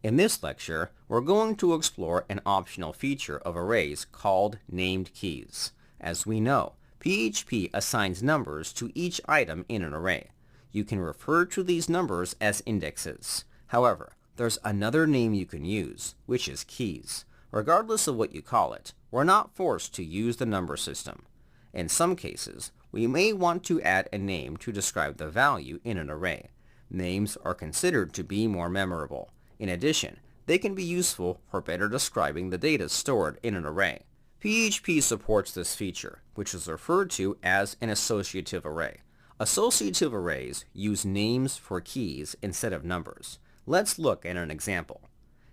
In this lecture, we're going to explore an optional feature of arrays called named keys. As we know, PHP assigns numbers to each item in an array. You can refer to these numbers as indexes. However, there's another name you can use, which is keys. Regardless of what you call it, we're not forced to use the number system. In some cases, we may want to add a name to describe the value in an array. Names are considered to be more memorable. In addition, they can be useful for better describing the data stored in an array. PHP supports this feature, which is referred to as an associative array. Associative arrays use names for keys instead of numbers. Let's look at an example.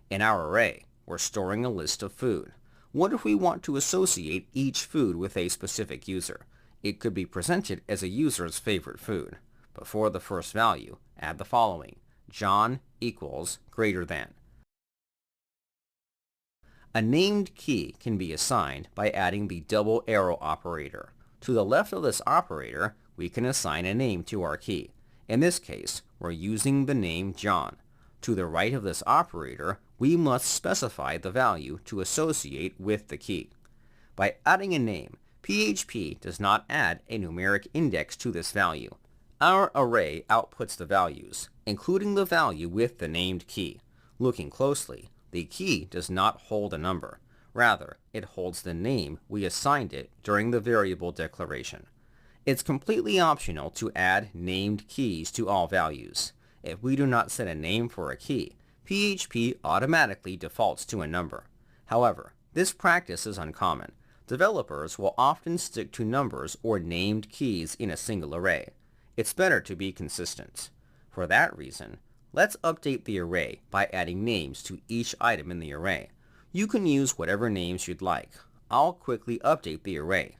In our array, we're storing a list of food. What if we want to associate each food with a specific user? It could be presented as a user's favorite food. Before the first value, add the following: John equals greater than. A named key can be assigned by adding the double arrow operator. To the left of this operator, we can assign a name to our key. In this case, we're using the name John. To the right of this operator, we must specify the value to associate with the key. By adding a name, PHP does not add a numeric index to this value. Our array outputs the values, including the value with the named key. Looking closely, the key does not hold a number. Rather, it holds the name we assigned it during the variable declaration. It's completely optional to add named keys to all values. If we do not set a name for a key, PHP automatically defaults to a number. However, this practice is uncommon. Developers will often stick to numbers or named keys in a single array. It's better to be consistent. For that reason, let's update the array by adding names to each item in the array. You can use whatever names you'd like. I'll quickly update the array.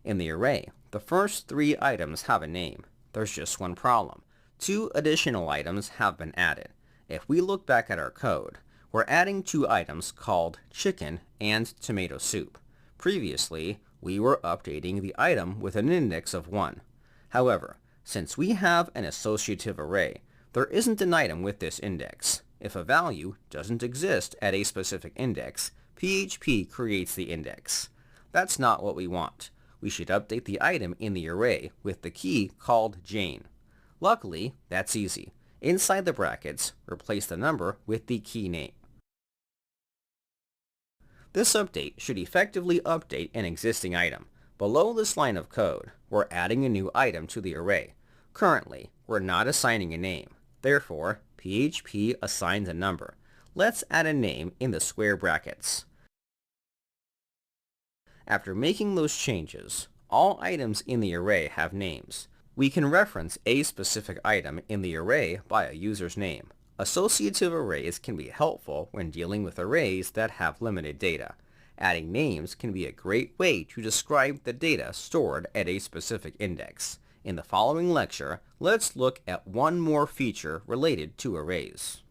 In the array, the first 3 items have a name. There's just one problem. 2 additional items have been added. If we look back at our code, we're adding 2 items called chicken and tomato soup. Previously, we were updating the item with an index of 1. However, since we have an associative array, there isn't an item with this index. If a value doesn't exist at a specific index, PHP creates the index. That's not what we want. We should update the item in the array with the key called Jane. Luckily, that's easy. Inside the brackets, replace the number with the key name. This update should effectively update an existing item. Below this line of code, we're adding a new item to the array. Currently, we're not assigning a name. Therefore, PHP assigns a number. Let's add a name in the square brackets. After making those changes, all items in the array have names. We can reference a specific item in the array by a user's name. Associative arrays can be helpful when dealing with arrays that have limited data. Adding names can be a great way to describe the data stored at a specific index. In the following lecture, let's look at one more feature related to arrays.